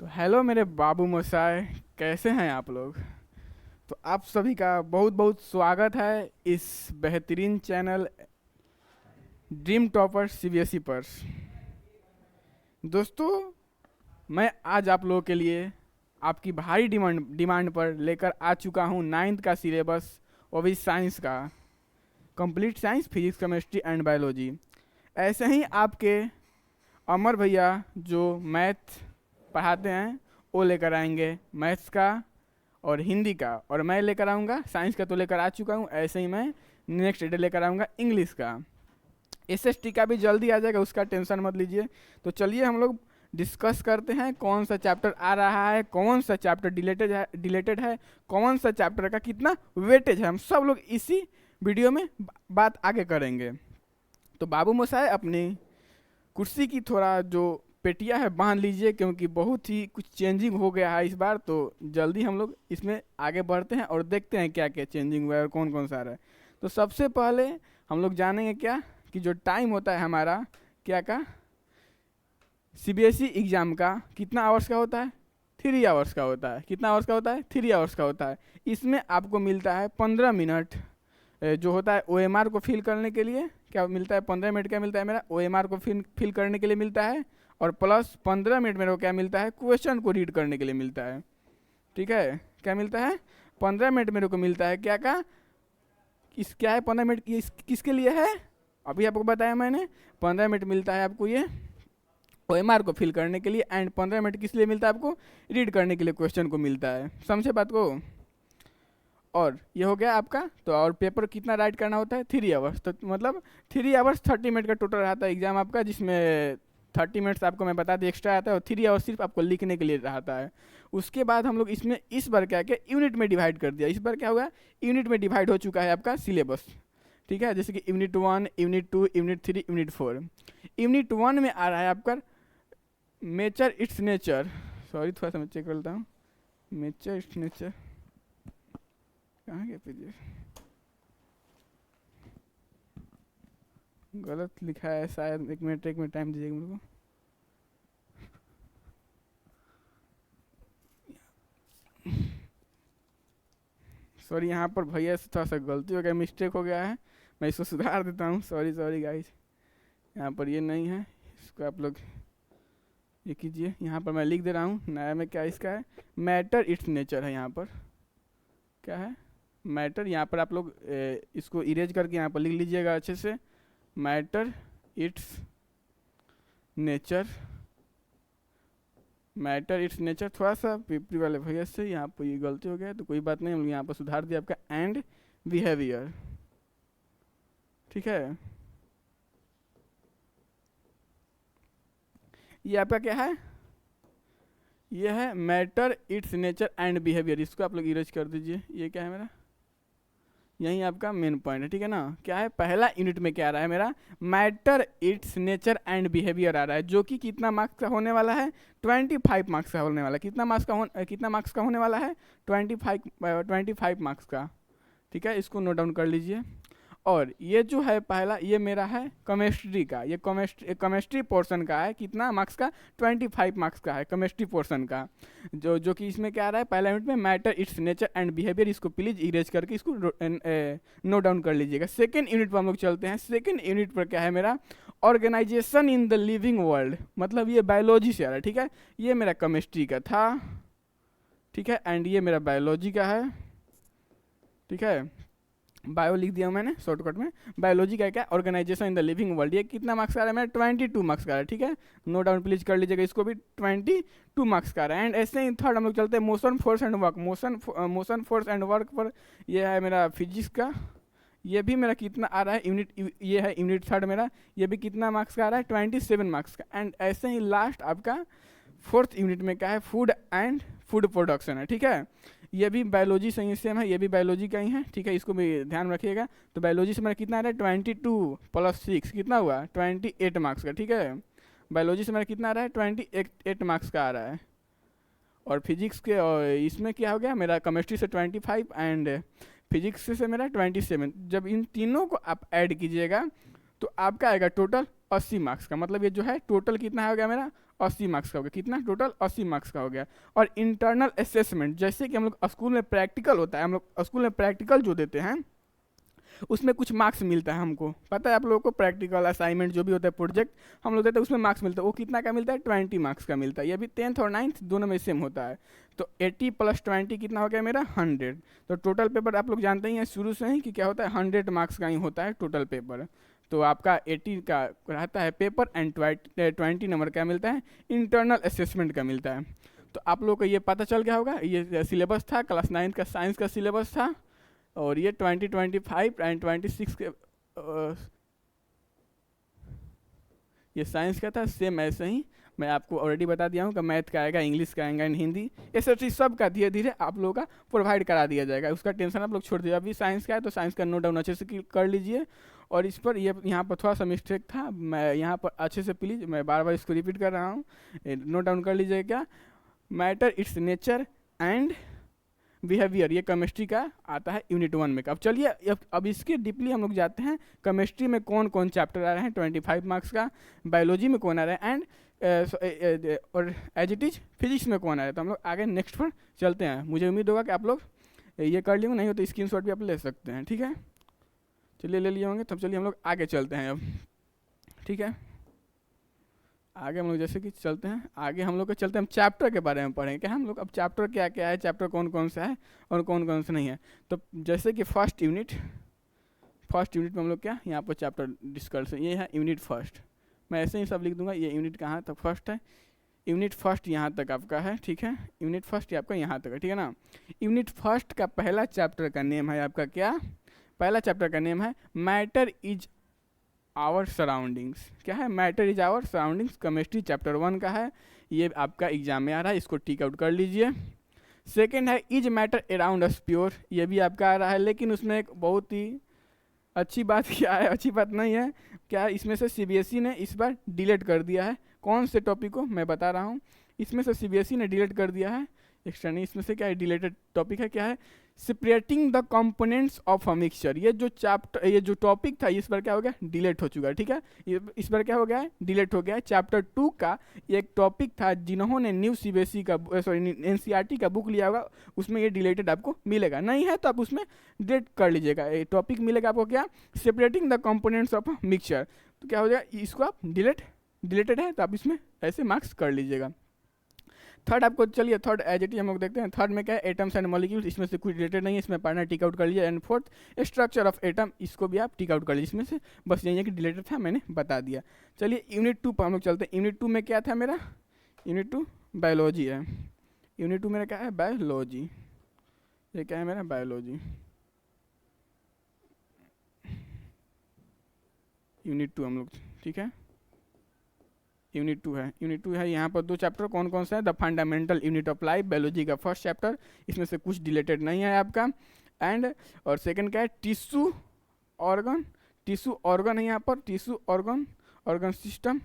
तो हेलो मेरे बाबू मोसाए, कैसे हैं आप लोग। तो आप सभी का बहुत बहुत स्वागत है इस बेहतरीन चैनल ड्रीम टॉपर सीबीएसई पर। दोस्तों, मैं आज आप लोगों के लिए आपकी भारी डिमांड पर लेकर आ चुका हूँ नाइन्थ का सिलेबस, वो भी साइंस का। Complete science, physics, chemistry and biology. ऐसे ही आपके अमर भैया जो मैथ पढ़ाते हैं वो लेकर आएंगे मैथ्स का और हिंदी का, और मैं लेकर आऊँगा साइंस का। तो लेकर आ चुका हूँ, ऐसे ही मैं नेक्स्ट डे लेकर आऊँगा इंग्लिश का। एसएसटी का भी जल्दी आ जाएगा, उसका टेंशन मत लीजिए। तो चलिए हम लोग डिस्कस करते हैं कौन सा चैप्टर आ रहा है, कौन सा चैप्टर डिलेटेड है, कौन सा चैप्टर का कितना वेटेज है। हम सब लोग इसी वीडियो में बात आगे करेंगे। तो बाबू मोसाए, अपनी कुर्सी की थोड़ा जो पेटियां है बांध लीजिए, क्योंकि बहुत ही कुछ चेंजिंग हो गया है इस बार। तो जल्दी हम लोग इसमें आगे बढ़ते हैं और देखते हैं क्या क्या चेंजिंग हुआ है और कौन कौन सा आ रहा है। तो सबसे पहले हम लोग जानेंगे क्या कि जो टाइम होता है हमारा क्या का सीबीएसई एग्ज़ाम का कितना आवर्स का होता है। 3 आवर्स का होता है। कितना आवर्स का होता है? 3 आवर्स का होता है। इसमें आपको मिलता है 15 मिनट जो होता है ओएमआर को फिल करने के लिए। क्या मिलता है? 15 मिनट क्या मिलता है मेरा? ओएमआर को फिल करने के लिए मिलता है, और प्लस 15 मिनट मेरे को क्या मिलता है? क्वेश्चन को रीड करने के लिए मिलता है। ठीक है, क्या मिलता है? 15 मिनट मेरे को मिलता है क्या का क्या है 15 मिनट किसके लिए है? अभी आपको बताया मैंने। 15 मिनट मिलता है आपको ये ओएमआर को फिल करने के लिए, एंड 15 मिनट किस लिए मिलता है आपको? रीड करने के लिए क्वेश्चन को मिलता है। समझे बात को? और ये हो गया आपका। तो और पेपर कितना राइट करना होता है? 3 आवर्स। तो मतलब 3 आवर्स 30 मिनट का टोटल रहता है एग्जाम आपका, जिसमें 30 मिनट्स आपको मैं बता दी एक्स्ट्रा आता है, और 3 आवर्स सिर्फ आपको लिखने के लिए रहता है। उसके बाद हम लोग इसमें इस बार क्या क्या यूनिट में डिवाइड कर दिया। इस बार क्या हुआ? यूनिट में डिवाइड हो चुका है आपका सिलेबस। ठीक है, जैसे कि unit 1, unit 2, unit 3, unit 4। Unit 1 में आ रहा है आपका नेचर इट्स नेचर। सॉरी, थोड़ा सा मैं चेक कर लेता हूँ। नेचर इट्स नेचर कहाँ गया पेज? गलत लिखा है शायद। एक मिनट टाइम दीजिएगा मेरे को। सॉरी, यहाँ पर भैया से थोड़ा सा गलती हो गया, मिस्टेक हो गया है। मैं इसको सुधार देता हूँ। सॉरी गाइस, यहाँ पर ये नहीं है, इसको आप लोग ये कीजिए। यहाँ पर मैं लिख दे रहा हूँ नया में। क्या इसका है? मैटर इट्स नेचर है। यहाँ पर क्या है? मैटर। यहाँ पर आप लोग इसको इरेज करके यहाँ पर लिख लीजिएगा अच्छे से। Matter its nature. Matter its nature. थोड़ा सा पीपी वाले भैया से यहाँ पर ये गलती हो गया है, तो कोई बात नहीं, हम यहाँ पर सुधार दिया आपका। And behaviour. ठीक है, ये आपका क्या है? ये है matter its nature and behaviour. इसको आप लोग इरेज कर दीजिए। ये क्या है मेरा? यही आपका मेन पॉइंट है। ठीक है ना? क्या है? पहला यूनिट में क्या आ रहा है मेरा? Matter its nature and behaviour आ रहा है, जो कि कितना मार्क्स का होने वाला है? 25 मार्क्स का होने वाला है। कितना मार्क्स का होने वाला है? 25 मार्क्स का। ठीक है, इसको नोट डाउन कर लीजिए। और ये जो है पहला, ये मेरा है केमिस्ट्री का। ये केमिस्ट्री पोर्शन का है। कितना मार्क्स का? 25 मार्क्स का है केमिस्ट्री पोर्शन का। जो कि इसमें क्या आ रहा है? पहला यूनिट में matter its nature and behaviour. इसको प्लीज इरेज करके इसको नोट डाउन कर लीजिएगा। सेकेंड यूनिट पर हम लोग चलते हैं। सेकेंड यूनिट पर क्या है मेरा? Organisation in the living world. मतलब ये बायोलॉजी से आ रहा है। ठीक है, ये मेरा केमिस्ट्री का था। ठीक है, एंड ये मेरा बायोलॉजी का है। ठीक है, बायो लिख दिया मैंने शॉर्टकट में। बायोलॉजी का क्या? Organisation in the living world. ये कितना मार्क्स का आ रहा है मेरा? 22 मार्क्स का है। ठीक है, नोट डाउन प्लीज कर लीजिएगा इसको भी। 22 मार्क्स का आ रहा है। एंड ऐसे ही थर्ड हम लोग चलते हैं motion force and work. Motion force and work पर ये है मेरा फिजिक्स का। ये भी मेरा कितना आ रहा है? ये है यूनिट 3 मेरा। ये भी कितना मार्क्स का आ रहा है? 27 मार्क्स का। एंड ऐसे ही लास्ट आपका 4th यूनिट में क्या है? फूड एंड फूड प्रोडक्शन है। ठीक है, ये भी बायोलॉजी से ही सेम है, ये भी बायोलॉजी का ही है। ठीक है, इसको भी ध्यान रखिएगा। तो बायोलॉजी से मेरा कितना आ रहा है? 22 + 6 कितना हुआ? 28 मार्क्स का। ठीक है, बायोलॉजी से मेरा कितना आ रहा है? 28 मार्क्स का आ रहा है। और फिजिक्स के और इसमें क्या हो गया मेरा? केमिस्ट्री से 25 एंड फिजिक्स से मेरा 27। जब इन तीनों को आप ऐड कीजिएगा तो आपका आएगा टोटल 80 मार्क्स का। मतलब ये जो है टोटल कितना हो गया मेरा? 80 मार्क्स का हो गया। कितना टोटल? 80 मार्क्स का हो गया। और इंटरनल असेसमेंट, जैसे कि हम लोग स्कूल में प्रैक्टिकल होता है, हम लोग स्कूल में प्रैक्टिकल जो देते हैं उसमें कुछ मार्क्स मिलता है हमको, पता है आप लोगों को, प्रैक्टिकल असाइनमेंट जो भी होता है प्रोजेक्ट हम लोग देते हैं उसमें मार्क्स मिलता है। वो कितना का मिलता है? 20 मार्क्स का मिलता है। ये भी 10th और 9th दोनों में सेम होता है। तो 80 + 20 कितना हो गया मेरा? 100। तो टोटल पेपर आप लोग जानते ही हैं शुरू से ही कि क्या होता है, 100 मार्क्स का ही होता है टोटल पेपर। तो आपका 80 का रहता है पेपर एंड 20 नंबर का मिलता है इंटरनल असेसमेंट का मिलता है। तो आप लोग को ये पता चल गया होगा, ये सिलेबस था क्लास 9 का साइंस का सिलेबस था। और ये 2025 एंड 26 के ये साइंस का था। सेम ऐसे ही मैं आपको ऑलरेडी बता दिया हूँ कि मैथ का आएगा, इंग्लिश का आएगा एंड हिंदी, एसएसटी सब का धीरे धीरे आप लोगों का प्रोवाइड करा दिया जाएगा। उसका टेंशन आप लोग छोड़ दीजिए। अभी साइंस का है तो साइंस का नोट डाउन अच्छे से कर लीजिए। और इस पर ये यहाँ पर थोड़ा सा मिस्टेक था, मैं यहाँ पर अच्छे से प्लीज़ मैं बार बार इसको रिपीट कर रहा हूँ, नोट डाउन कर लीजिएगा। Matter, its nature and behaviour, ये केमिस्ट्री का आता है यूनिट 1 में। अब चलिए अब इसके डीपली हम लोग जाते हैं। केमिस्ट्री में कौन कौन चैप्टर आ रहे हैं 25 मार्क्स का, बायोलॉजी में कौन आ रहा है, एंड और एज इट इज फिजिक्स में कौन आ रहा है। तो हम लोग आगे नेक्स्ट पर चलते हैं। मुझे उम्मीद होगा कि आप लोग ये कर लेंगे, नहीं हो तो स्क्रीनशॉट भी आप ले सकते हैं, ठीक है। चलिए ले लिए होंगे, तब चलिए हम लोग आगे चलते हैं अब, ठीक है। आगे हम लोग जैसे कि चलते हैं, आगे हम लोग को चलते हैं, हम चैप्टर के बारे में पढ़ेंगे क्या हम लोग। अब चैप्टर क्या क्या है, चैप्टर कौन कौन सा है और कौन कौन सा नहीं है। तो जैसे कि फर्स्ट यूनिट में हम लोग क्या यहाँ पर चैप्टर डिस्कस, ये है यूनिट फर्स्ट। मैं ऐसे ही सब लिख दूंगा, ये यूनिट कहाँ तक फर्स्ट है, यूनिट फर्स्ट यहाँ तक आपका है, ठीक है। यूनिट फर्स्ट आपका यहाँ तक है, ठीक है ना। यूनिट फर्स्ट का पहला चैप्टर का नेम है आपका क्या, पहला चैप्टर का नेम है मैटर इज आवर सराउंडिंग्स। क्या है? Matter is our surroundings. Chemistry chapter 1 का है, ये आपका एग्जाम में आ रहा है, इसको टिक आउट कर लीजिए। सेकेंड है is matter around us pure, ये भी आपका आ रहा है, लेकिन उसमें एक बहुत ही अच्छी बात क्या है, अच्छी बात नहीं है क्या, इसमें से सीबीएसई ने इस बार डिलीट कर दिया है। कौन से टॉपिक को मैं बता रहा हूँ, इसमें से सीबीएसई ने डिलीट कर दिया है एक्स्ट्रा नहीं, इसमें से क्या है डिलीटेड टॉपिक है, क्या है, separating the components of a mixture. ये जो चैप्टर, ये जो टॉपिक था इस बार क्या हो गया, डिलीट हो चुका है, ठीक है। ये इस बार क्या हो गया है, डिलीट हो गया है। चैप्टर 2 का ये एक टॉपिक था, जिन्होंने न्यू सीबीएसई का एनसीईआरटी का बुक लिया होगा उसमें ये डिलीटेड आपको मिलेगा, नहीं है तो आप उसमें डिलीट कर लीजिएगा। ये टॉपिक मिलेगा आपको क्या, separating the components of mixture. तो क्या हो जाएगा, इसको आप डिलीटेड है तो आप इसमें ऐसे मार्क्स कर लीजिएगा। थर्ड आपको, चलिए थर्ड एज इट इज हम लोग देखते हैं। थर्ड में क्या है, एटम्स एंड मॉलिक्यूल्स, इसमें से कुछ रिलेटेड नहीं है, इसमें पढ़ना टिक आउट कर लीजिए। And fourth structure of atom, इसको भी आप टिक आउट कर लीजिए, इसमें से बस यही है कि डिलेटेड था, मैंने बता दिया। चलिए यूनिट 2 पर हम लोग चलते हैं। यूनिट 2 में क्या था मेरा, यूनिट 2 बायोलॉजी है। यूनिट 2 मेरा क्या है, बायोलॉजी। ये क्या है मेरा, बायोलॉजी। यूनिट 2 हम लोग, ठीक है, यूनिट 2 है। यूनिट 2 है, यहाँ पर 2 चैप्टर कौन कौन सा है, the fundamental unit of life, biology का फर्स्ट चैप्टर, इसमें से कुछ डिलेटेड नहीं है आपका। एंड और सेकंड क्या है, टिश्यू ऑर्गन है यहाँ पर, टिश्यू ऑर्गन सिस्टम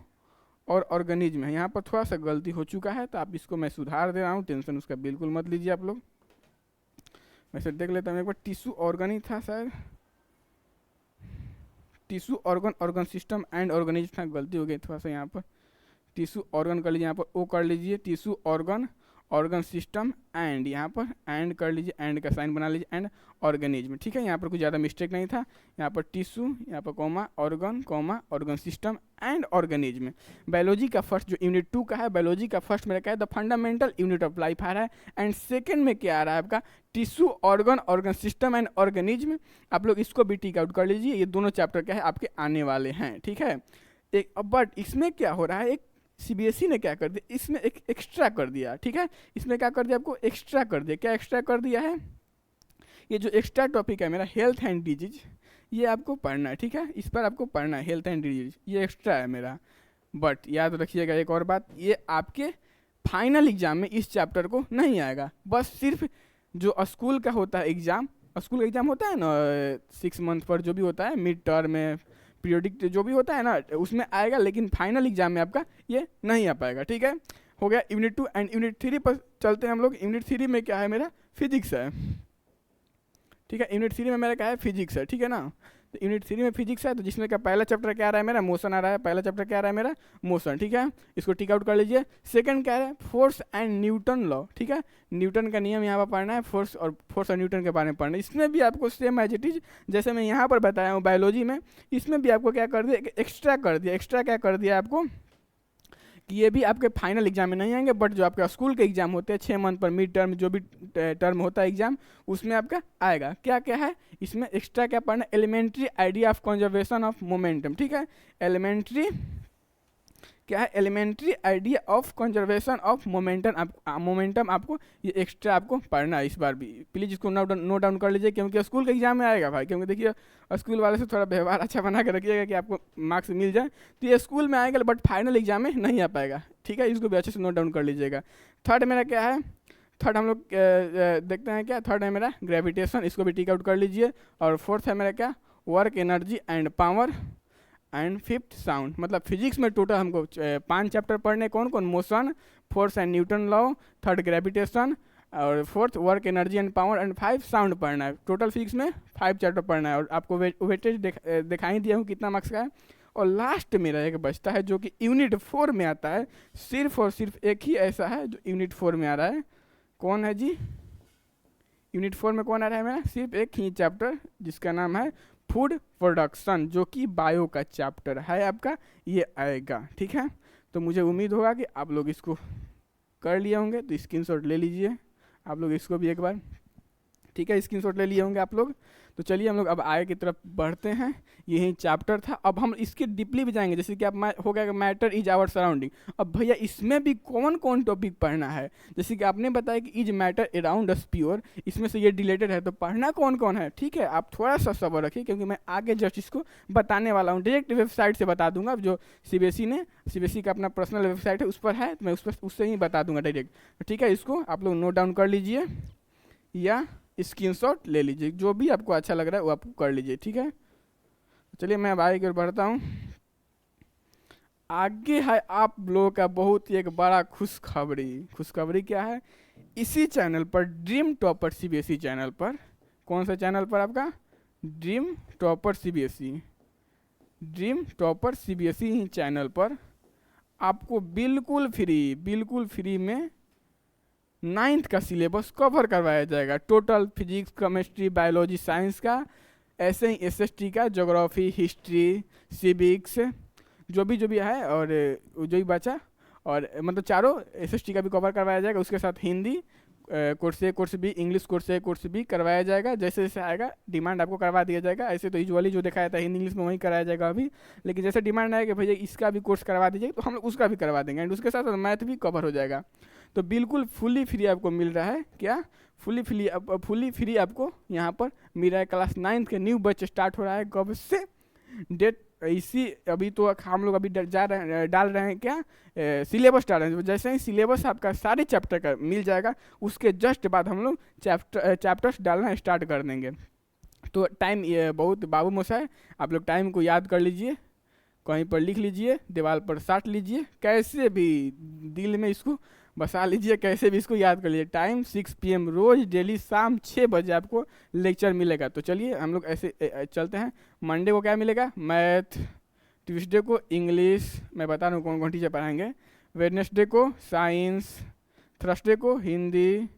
और ऑर्गेनिज्म है। यहाँ पर थोड़ा सा गलती हो चुका है तो आप इसको मैं सुधार दे रहा हूँ, टेंशन उसका बिल्कुल मत लीजिए आप लोग। वैसे देख लेता हूँ एक बार, टिश्यू ऑर्गन ही था शायद, tissue organ system and organism था, गलती हो गई थोड़ा सा यहाँ पर। टिश्यू ऑर्गन कर लीजिए, यहाँ पर ओ कर लीजिए, टिश्यू ऑर्गन सिस्टम एंड यहाँ पर एंड कर लीजिए, एंड का साइन बना लीजिए, एंड ऑर्गेनिज्म, ठीक है। यहाँ पर कुछ ज़्यादा मिस्टेक नहीं था, यहाँ पर टिश्यू, यहाँ पर organ system and organism. Biology का फर्स्ट जो यूनिट 2 का है, बायोलॉजी का फर्स्ट मेरा क्या है, the fundamental unit of life आ रहा है। एंड सेकेंड में क्या आ रहा है आपका, tissue organ system and organism. आप लोग इसको भी टिक आउट कर लीजिए, ये दोनों चैप्टर क्या है आपके आने वाले हैं, ठीक है। एक बट इसमें क्या हो रहा है, एक सीबीएसई ने क्या कर दिया, इसमें एक एक्स्ट्रा कर दिया, ठीक है। इसमें क्या कर दिया, आपको एक्स्ट्रा कर दिया। क्या एक्स्ट्रा कर दिया है, ये जो एक्स्ट्रा टॉपिक है मेरा हेल्थ एंड डिजीज, ये आपको पढ़ना है, ठीक है। इस पर आपको पढ़ना है हेल्थ एंड डिजीज, ये एक्स्ट्रा है मेरा। बट याद रखिएगा एक और बात, ये आपके फाइनल एग्जाम में इस चैप्टर को नहीं आएगा। बस सिर्फ जो स्कूल का होता है एग्ज़ाम, स्कूल का एग्ज़ाम होता है ना 6 मंथ पर, जो भी होता है मिड टर्म में, पीरियोडिक जो भी होता है ना, उसमें आएगा, लेकिन फाइनल एग्जाम में आपका ये नहीं आ पाएगा, ठीक है। हो गया यूनिट 2। एंड यूनिट 3 पर चलते हैं हम लोग। यूनिट 3 में क्या है मेरा, फिजिक्स है, ठीक है। यूनिट 3 में मेरा क्या है, फिजिक्स है, ठीक है ना। तो यूनिट 3 में फिजिक्स है, तो जिसमें क्या पहला चैप्टर क्या आ रहा है मेरा, मोशन आ रहा है। पहला चैप्टर क्या आ रहा है मेरा, मोशन, ठीक है, इसको टिक आउट कर लीजिए। सेकंड क्या है, फोर्स एंड न्यूटन लॉ, ठीक है, न्यूटन का नियम यहाँ पर पढ़ना है, फोर्स और न्यूटन के बारे में पढ़ना है। इसमें भी आपको सेम एज इट इज जैसे मैं यहाँ पर बताया हूँ बायोलॉजी में, इसमें भी आपको क्या कर दिया, एक्स्ट्रा कर दिया। एक्स्ट्रा क्या कर दिया आपको कि ये भी आपके फाइनल एग्जाम में नहीं आएंगे, बट जो आपका स्कूल के एग्जाम होते हैं 6 मंथ पर, मिड टर्म जो भी टर्म होता है एग्जाम, उसमें आपका आएगा। क्या क्या है इसमें एक्स्ट्रा क्या पढ़ना, elementary idea of conservation of momentum, ठीक है, एलिमेंट्री क्या है, elementary idea of conservation of momentum आपको ये एक्स्ट्रा आपको पढ़ना है इस बार भी। प्लीज़ इसको नोट डाउन कर लीजिए, क्योंकि स्कूल के एग्जाम में आएगा भाई। क्योंकि देखिए स्कूल वाले से थोड़ा व्यवहार अच्छा बना के रखिएगा कि आपको मार्क्स मिल जाए, तो ये स्कूल में आएगा बट फाइनल एग्जाम में नहीं आ पाएगा, ठीक है, इसको भी अच्छे से नोट डाउन कर लीजिएगा। थर्ड मेरा क्या है, थर्ड हम लोग देखते हैं क्या, थर्ड है मेरा ग्रेविटेशन, इसको भी टिक आउट कर लीजिए। और फोर्थ है मेरा क्या, work, energy and power and fifth sound. मतलब फिजिक्स में टोटल हमको 5 चैप्टर पढ़ने, कौन कौन, motion, force and Newton law, third gravitation, और fourth work, energy and power and 5 sound पढ़ना है। टोटल फिजिक्स में 5 चैप्टर पढ़ना है, और आपको वेटेज दिखा ही दिया हूँ कितना मार्क्स का है। और लास्ट मेरा एक बचता है जो कि यूनिट 4 में आता है, सिर्फ और सिर्फ एक ही ऐसा है जो यूनिट 4 में आ रहा है। कौन है जी, यूनिट 4 में कौन आ रहा है मेरा, सिर्फ एक ही चैप्टर जिसका नाम है फूड प्रोडक्शन, जो कि बायो का चैप्टर है आपका, ये आएगा, ठीक है। तो मुझे उम्मीद होगा कि आप लोग इसको कर लिए होंगे, तो स्क्रीनशॉट ले लीजिए आप लोग इसको भी एक बार, ठीक है, स्क्रीनशॉट ले लिए होंगे आप लोग। तो चलिए हम लोग अब आगे की तरफ बढ़ते हैं। यही चैप्टर था, अब हम इसके डीपली भी जाएंगे, जैसे कि अब हो गया मैटर इज आवर सराउंडिंग। अब भैया इसमें भी कौन कौन टॉपिक पढ़ना है, जैसे कि आपने बताया कि is matter around us pure, इसमें से ये रिलेटेड है, तो पढ़ना कौन कौन है, ठीक है। आप थोड़ा सा सब्र रखिए, क्योंकि मैं आगे जस्ट इसको बताने वाला हूँ, डायरेक्ट वेबसाइट से बता दूंगा, जो सीबीएसई का अपना पर्सनल वेबसाइट है उस पर है, तो मैं उससे ही बता दूंगा डायरेक्ट, ठीक है। इसको आप लोग नोट डाउन कर लीजिए या स्क्रीनशॉट ले लीजिए, जो भी आपको अच्छा लग रहा है वो आप कर लीजिए, ठीक है। चलिए मैं अब आगे की ओर बढ़ता हूँ। आगे है आप लोगों का बहुत ही एक बड़ा खुशखबरी क्या है, इसी चैनल पर ड्रीम टॉपर सीबीएसई चैनल पर, कौन सा चैनल पर आपका, ड्रीम टॉपर सीबीएसई चैनल पर आपको बिल्कुल फ्री में 9th का सिलेबस कवर करवाया जाएगा। Total physics, chemistry, biology, science का, ऐसे ही एसएसटी का, ज्योग्राफी, हिस्ट्री, सिविक्स, जो भी है, और जो भी बचा, और मतलब चारों एसएसटी का भी कवर करवाया जाएगा। उसके साथ हिंदी कोर्स ए, कोर्स बी, इंग्लिश कोर्स ए, कोर्स बी करवाया जाएगा। जैसे जैसे आएगा डिमांड आपको करवा दिया जाएगा। ऐसे तो यूजुअली जो दिखाया था हिंदी इंग्लिश में वही कराया जाएगा अभी, लेकिन जैसे डिमांड आएगा भैया इसका भी कोर्स करवा दीजिए, तो हम लोग उसका भी करवा देंगे, एंड उसके साथ मैथ भी कवर हो जाएगा। तो बिल्कुल फुली फ्री आपको मिल रहा है, क्या फुली फ्री आपको यहाँ पर मिल रहा है। क्लास 9th के न्यू बैच स्टार्ट हो रहा है, कब से, डेट इसी अभी तो हम लोग अभी डाल रहे हैं क्या, सिलेबस डाल रहे हैं। जैसे ही सिलेबस आपका सारे चैप्टर का मिल जाएगा, उसके जस्ट बाद हम लोग चैप्टर्स डालना स्टार्ट कर देंगे। तो टाइम ये बहुत बाबू मोसा है, आप लोग टाइम को याद कर लीजिए, कहीं पर लिख लीजिए, दीवार पर साट लीजिए, कैसे भी दिल में इसको बसा लीजिए, कैसे भी इसको याद कर लीजिए। टाइम 6 PM रोज डेली शाम 6 बजे आपको लेक्चर मिलेगा। तो चलिए हम लोग ऐसे चलते हैं। मंडे को क्या मिलेगा, मैथ, ट्यूसडे को इंग्लिश, मैं बता रहा हूँ कौन कौन टीचर पढ़ाएंगे, वेडनेसडे को साइंस, थर्सडे को हिंदी,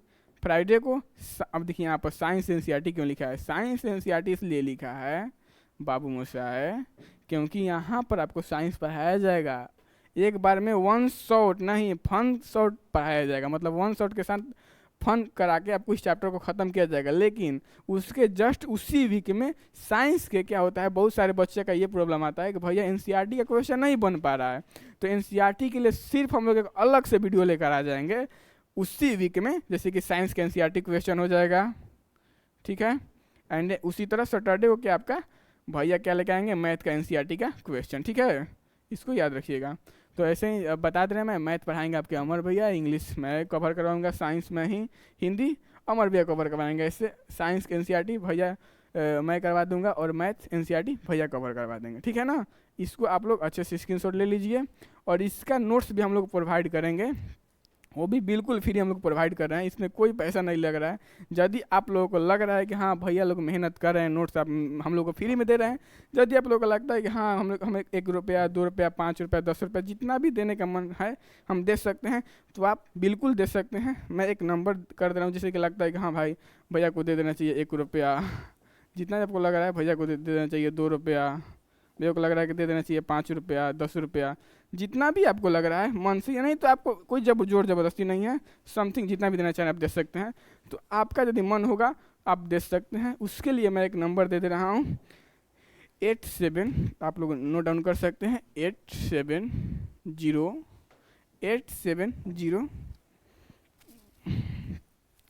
फ्राइडे को अब देखिए यहाँ पर साइंस एनसीईआरटी क्यों लिखा है, साइंस एनसीईआरटी इसलिए लिखा है बाबू मोसा है क्योंकि यहाँ पर आपको साइंस पढ़ाया जाएगा। एक बार में 1 शॉट नहीं, फन शॉट पढ़ाया जाएगा, मतलब 1 शॉट के साथ फन करा के आपको इस चैप्टर को ख़त्म किया जाएगा। लेकिन उसके जस्ट उसी वीक में साइंस के क्या होता है, बहुत सारे बच्चे का ये प्रॉब्लम आता है कि भैया एनसीईआरटी का क्वेश्चन नहीं बन पा रहा है, तो एनसीईआरटी के लिए सिर्फ हम लोग एक अलग से वीडियो लेकर आ जाएंगे उसी वीक में, जैसे कि साइंस का एनसीईआरटी क्वेश्चन हो जाएगा, ठीक है। एंड उसी तरह सैटरडे को क्या आपका भैया क्या लेकर आएंगे, मैथ का एनसीईआरटी का क्वेश्चन, ठीक है, इसको याद रखिएगा। तो ऐसे ही बता दे रहे हैं, मैं मैथ पढ़ाएंगे आपके अमर भैया, इंग्लिश मैं कवर करवाऊंगा, साइंस में ही हिंदी अमर भैया कवर करवाएंगे। ऐसे साइंस के एनसीईआरटी भैया मैं करवा दूंगा और मैथ एनसीईआरटी भैया कवर करवा देंगे, ठीक है ना। इसको आप लोग अच्छे से स्क्रीनशॉट ले लीजिए और इसका नोट्स भी हम लोग प्रोवाइड करेंगे वो भी बिल्कुल फ्री हम लोग प्रोवाइड कर रहे हैं, इसमें कोई पैसा नहीं लग रहा है। यदि आप लोगों को लग रहा है कि हाँ भैया लोग मेहनत कर रहे हैं, नोट्स आप हम लोग को फ्री में दे रहे हैं, यदि आप लोगों को लगता है कि हाँ हम लोग हमें 1 रुपया 2 रुपया 5 रुपया 10 रुपया जितना भी देने का मन है हम दे सकते हैं, तो आप बिल्कुल दे सकते हैं। मैं एक नंबर कर दे रहा हूँ जिससे कि लगता है कि हाँ भाई भैया को दे देना चाहिए 1 रुपया, जितना भी आपको लग रहा है भैया को दे देना चाहिए 2 रुपया, भैया को लग रहा है कि दे देना चाहिए 5 रुपया 10 रुपया, जितना भी आपको लग रहा है मन से, या नहीं तो आपको कोई जब जोर ज़बरदस्ती नहीं है, समथिंग जितना भी देना चाहें आप दे सकते हैं। तो आपका यदि मन होगा आप दे सकते हैं। उसके लिए मैं एक नंबर दे दे रहा हूँ 87, आप लोग नोट डाउन कर सकते हैं 870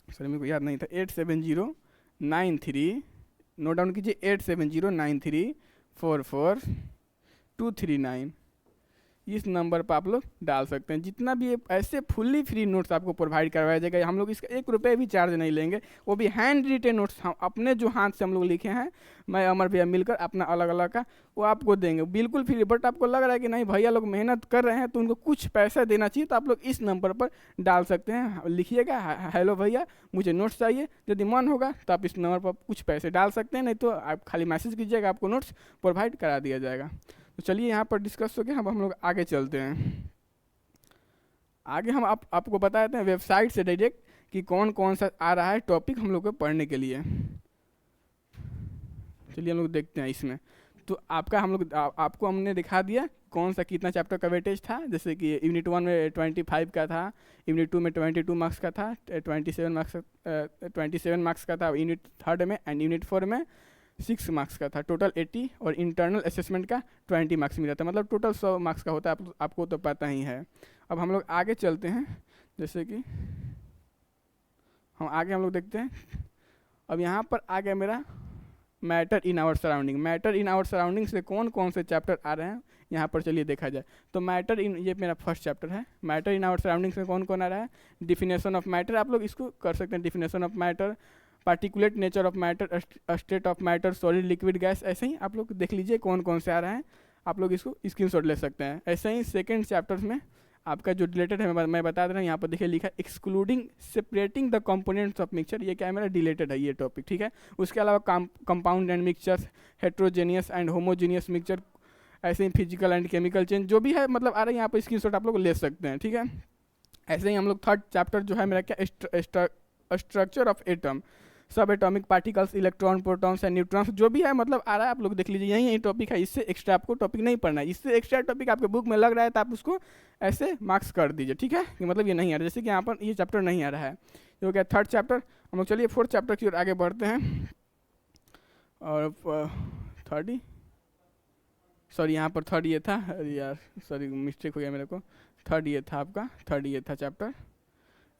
सॉरी मेरे को याद नहीं था, 87093, नोट डाउन कीजिए 87093442239, इस नंबर पर आप लोग डाल सकते हैं। जितना भी ऐसे फुल्ली फ्री नोट्स आपको प्रोवाइड करवाया जाएगा, हम लोग इसका 1 रुपये भी चार्ज नहीं लेंगे, वो भी हैंड रिटेन नोट्स, हम अपने जो हाथ से हम लोग लिखे हैं, मैं अमर भैया मिलकर अपना अलग अलग का, वो आपको देंगे बिल्कुल फ्री। बट आपको लग रहा है कि नहीं भैया लोग मेहनत कर रहे हैं तो उनको कुछ पैसा देना चाहिए, तो आप लोग इस नंबर पर डाल सकते हैं, लिखिएगा हेलो भैया मुझे नोट्स चाहिए, यदि मन होगा तो आप इस नंबर पर कुछ पैसे डाल सकते हैं, नहीं तो आप खाली मैसेज कीजिएगा, आपको नोट्स प्रोवाइड करा दिया जाएगा। तो चलिए यहाँ पर डिस्कस हो गया, अब हम लोग आगे चलते हैं। आगे हम आपको बता देते हैं वेबसाइट से डायरेक्ट कि कौन कौन सा आ रहा है टॉपिक हम लोग को पढ़ने के लिए। चलिए हम लोग देखते हैं इसमें। तो आपका हम लोग आपको हमने दिखा दिया कौन सा कितना चैप्टर का वेटेज था, जैसे कि यूनिट 1 में 25 का था, यूनिट 2 में 22 मार्क्स का था, 27 मार्क्स का था यूनिट 3 में, एंड यूनिट 4 में 6 मार्क्स का था, टोटल 80, और इंटरनल असेसमेंट का 20 मार्क्स मिला था, मतलब टोटल 100 मार्क्स का होता है, आपको तो पता ही है। अब हम लोग आगे चलते हैं, जैसे कि हम लोग देखते हैं। अब यहाँ पर आ गया मेरा matter in our surrounding. Matter in our surrounding से कौन कौन से चैप्टर आ रहे हैं यहाँ पर चलिए देखा जाए। तो मैटर इन, ये मेरा फर्स्ट चैप्टर है। मैटर इन आवर सराउंडिंग्स में कौन कौन आ रहा है, डिफिनेशन ऑफ मैटर, आप लोग इसको कर सकते हैं, definition of matter, particulate nature of matter, state of matter, solid liquid gas, ऐसे ही आप लोग देख लीजिए कौन कौन से आ रहे हैं, आप लोग इसको स्क्रीनशॉट ले सकते हैं। ऐसे ही सेकेंड चैप्टर्स में आपका जो डिलेटेड है मैं बता दे रहा हूँ, यहाँ पर देखिए लिखा है excluding separating the components of mixture, ये क्या है मेरा डिलेटेड है ये टॉपिक, ठीक है। उसके अलावा compound and mixtures, heterogeneous and homogeneous mixture, ऐसे ही फिजिकल एंड केमिकल चेंज, जो भी है मतलब आ रहा है यहाँ पर स्क्रीनशॉट आप लोग ले सकते हैं, ठीक है। ऐसे ही हम लोग थर्ड चैप्टर जो है मेरा क्या, स्ट्रक्चर ऑफ एटम, सब atomic particles, electron, protons and neutrons, जो भी है मतलब आ रहा है आप लोग देख लीजिए, यही टॉपिक है, इससे एक्स्ट्रा आपको टॉपिक नहीं पढ़ना है। इससे एक्स्ट्रा टॉपिक आपके बुक में लग रहा है तो आप उसको ऐसे मार्क्स कर दीजिए, ठीक है, कि मतलब ये नहीं आ रहा है, जैसे कि यहाँ पर ये चैप्टर नहीं आ रहा है, ये हो गया थर्ड चैप्टर। हम लोग चलिए फोर्थ चैप्टर की ओर आगे बढ़ते हैं। और थर्ड ही, सॉरी यहाँ पर थर्ड ये था, अरे यार सॉरी मिस्टेक हो गया मेरे को, थर्ड ये था आपका, थर्ड ये था चैप्टर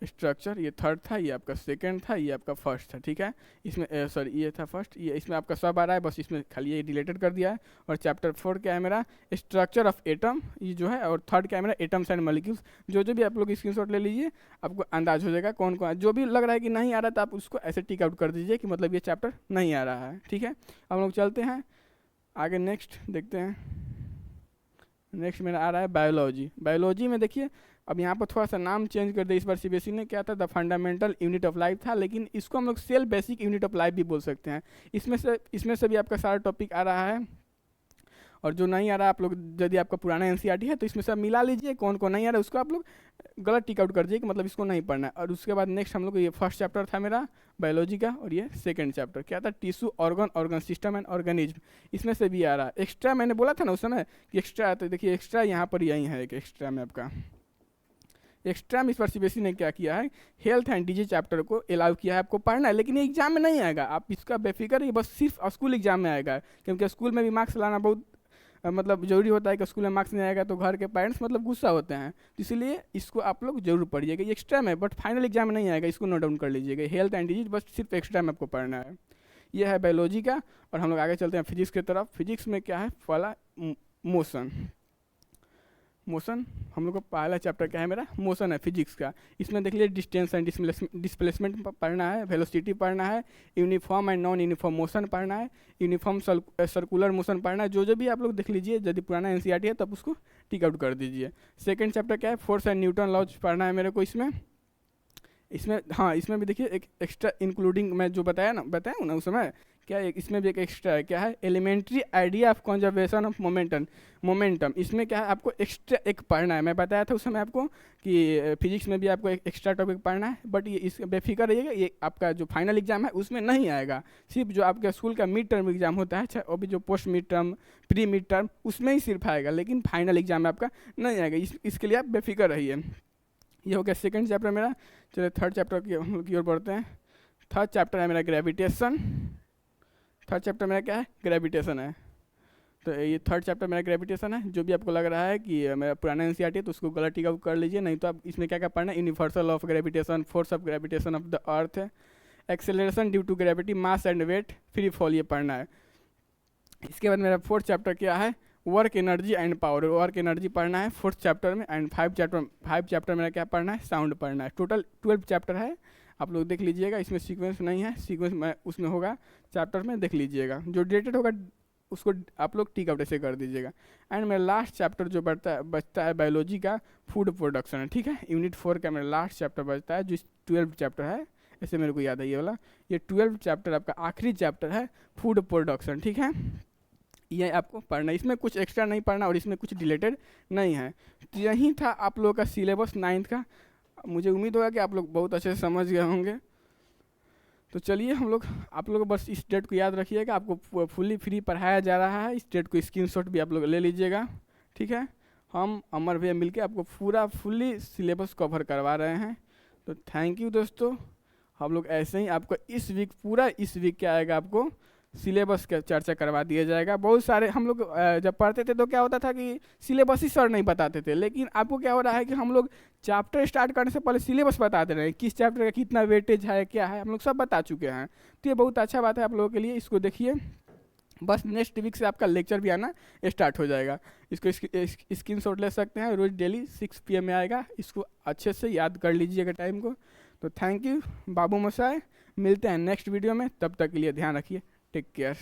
स्ट्रक्चर, ये थर्ड था, ये आपका सेकंड था, ये आपका फर्स्ट था, ठीक है। इसमें सॉरी ये था फर्स्ट, ये इसमें आपका सब आ रहा है, बस इसमें खाली ये रिलेटेड कर दिया है। और चैप्टर 4 क्या है मेरा, स्ट्रक्चर ऑफ एटम, ये जो है, और थर्ड क्या है मेरा, एटम्स एंड मॉलिक्यूल्स। जो भी आप लोग स्क्रीनशॉट ले लीजिए, आपको अंदाज हो जाएगा कौन कौन, जो भी लग रहा है कि नहीं आ रहा तो आप उसको ऐसे टिक आउट कर दीजिए कि मतलब ये चैप्टर नहीं आ रहा है, ठीक है। हम लोग चलते हैं आगे, नेक्स्ट देखते हैं। नेक्स्ट मेरा आ रहा है बायोलॉजी। बायोलॉजी में देखिए अब यहाँ पर थोड़ा सा नाम चेंज कर दिया इस बार सीबीएसई ने, क्या था, the fundamental unit of life था, लेकिन इसको हम लोग cell basic unit of life भी बोल सकते हैं। इसमें से भी आपका सारा टॉपिक आ रहा है, और जो नहीं आ रहा आप लोग, यदि आपका पुराना एनसीईआरटी है तो इसमें सब मिला लीजिए, कौन कौन नहीं आ रहा है उसको आप लोग गलत टिक आउट कर दीजिए कि मतलब इसको नहीं पढ़ना है। और उसके बाद नेक्स्ट हम लोग ये फर्स्ट चैप्टर था मेरा बायोलॉजी का, और ये सेकंड चैप्टर क्या था, tissue, organ, organ system and organism, इसमें से भी आ रहा है। एक्स्ट्रा मैंने बोला था ना उस समय कि एक्स्ट्रा, तो देखिए एक्स्ट्रा यहाँ पर यही है, एक एक्स्ट्रा में आपका एक्स्ट्रा में इस बार सीबीएसई ने क्या किया है, हेल्थ एंड डिजीज चैप्टर को अलाउ किया है आपको पढ़ना है, लेकिन ये एग्जाम में नहीं आएगा, आप इसका बेफिक्र, ये बस सिर्फ स्कूल एग्जाम में आएगा, क्योंकि स्कूल में भी मार्क्स लाना बहुत मतलब जरूरी होता है कि स्कूल में मार्क्स नहीं आएगा तो घर के पेरेंट्स मतलब गुस्सा होते हैं, तो इसलिए इसको आप लोग जरूर पढ़िएगा। ये एक्स्ट्रा में बट फाइनल एग्जाम में नहीं आएगा, इसको नोट डाउन कर लीजिएगा। हेल्थ एंड डिजीज बस सिर्फ एक्स्ट्रा में आपको पढ़ना है। ये है बायोलॉजी का। और हम लोग आगे चलते हैं फिजिक्स की तरफ। फिजिक्स में क्या है, पहला मोशन। मोशन हम लोग का पहला चैप्टर क्या है मेरा, मोशन है फिजिक्स का। इसमें देख लीजिए डिस्टेंस एंड डिस्प्लेसमेंट पढ़ना है, वेलोसिटी पढ़ना है, uniform and non uniform motion पढ़ना है, यूनिफॉर्म सर्कुलर मोशन पढ़ना है। जो भी आप लोग देख लीजिए, यदि पुराना एनसीईआरटी है तब उसको टिक आउट कर दीजिए। सेकंड चैप्टर क्या है, फोर्स एंड न्यूटन लॉज पढ़ना है मेरे को। इसमें हाँ, इसमें भी देखिए एक एक्स्ट्रा इंक्लूडिंग मैं जो बताया ना उस समय, क्या है इसमें भी एक एक्स्ट्रा है, क्या है, elementary idea of conservation of momentum. इसमें क्या है आपको एक्स्ट्रा एक पढ़ना है। मैं बताया था उस समय आपको कि फिजिक्स में भी आपको एक एक्स्ट्रा टॉपिक पढ़ना है, बट ये इस बेफिक्र रहिएगा, ये आपका जो फाइनल एग्जाम है उसमें नहीं आएगा। सिर्फ जो आपके स्कूल का मिड टर्म एग्जाम होता है, अच्छा, और भी जो post mid term, pre mid term, उसमें ही सिर्फ आएगा, लेकिन फाइनल एग्जाम में आपका नहीं आएगा। इसके लिए आप बेफिक्र रहिए। ये हो गया सेकंड चैप्टर मेरा। चलिए थर्ड चैप्टर की ओर बढ़ते हैं। थर्ड चैप्टर है मेरा ग्रेविटेशन। थर्ड चैप्टर मेरा क्या है, ग्रेविटेशन है। तो ये थर्ड चैप्टर मेरा ग्रेविटेशन है। जो भी आपको लग रहा है कि मेरा पुराना एनसीईआरटी है तो उसको गलत टिक आउट कर लीजिए, नहीं तो आप इसमें क्या क्या पढ़ना है, universal of gravitation, force of gravitation of the earth, acceleration due to gravity, mass and weight, free fall, ये पढ़ना है। इसके बाद मेरा फोर्थ चैप्टर क्या है, work energy and power. Work energy पढ़ना है फोर्थ चैप्टर में। एंड फाइव चैप्टर मेरा क्या पढ़ना है, साउंड पढ़ना है। टोटल 12 चैप्टर है, आप लोग देख लीजिएगा। इसमें सीक्वेंस नहीं है, सीक्वेंस में उसमें होगा चैप्टर में, देख लीजिएगा। जो डेटेड होगा उसको आप लोग टिक आउट ऐसे कर दीजिएगा। एंड मेरा लास्ट चैप्टर जो बचता है बायोलॉजी का, फूड प्रोडक्शन है, ठीक है। यूनिट 4 का मेरा लास्ट चैप्टर बचता है, जो 12 चैप्टर है, ऐसे मेरे को याद है ये वाला। ये 12 चैप्टर आपका आखिरी चैप्टर है, फूड प्रोडक्शन, ठीक है। ये आपको पढ़ना है, इसमें कुछ एक्स्ट्रा नहीं पढ़ना और इसमें कुछ रिलेटेड नहीं है। तो यही था आप लोगों का सिलेबस 9th का। मुझे उम्मीद होगा कि आप लोग बहुत अच्छे से समझ गए होंगे। तो चलिए आप लोग बस इस डेट को याद रखिएगा, आपको फुल्ली फ्री पढ़ाया जा रहा है। इस डेट को स्क्रीनशॉट भी आप लोग ले लीजिएगा, ठीक है। हम अमर भैया मिलके आपको पूरा फुल्ली सिलेबस कवर करवा रहे हैं। तो थैंक यू दोस्तों। हम लोग ऐसे ही आपको इस वीक क्या आएगा, आपको सिलेबस का चर्चा करवा दिया जाएगा। बहुत सारे हम लोग जब पढ़ते थे तो क्या होता था कि सिलेबस ही सर नहीं बताते थे, लेकिन आपको क्या हो रहा है कि हम लोग चैप्टर स्टार्ट करने से पहले सिलेबस बताते रहे, किस चैप्टर का कितना वेटेज है, क्या है, हम लोग सब बता चुके हैं। तो ये बहुत अच्छा बात है आप लोगों के लिए, इसको देखिए। बस नेक्स्ट वीक से आपका लेक्चर भी आना स्टार्ट हो जाएगा। इसको स्क्रीनशॉट ले सकते हैं, रोज़ डेली 6 PM में आएगा। इसको अच्छे से याद कर लीजिएगा टाइम को। तो थैंक यू बाबू मसाए, मिलते हैं नेक्स्ट वीडियो में, तब तक के लिए ध्यान रखिए, टेक केयर।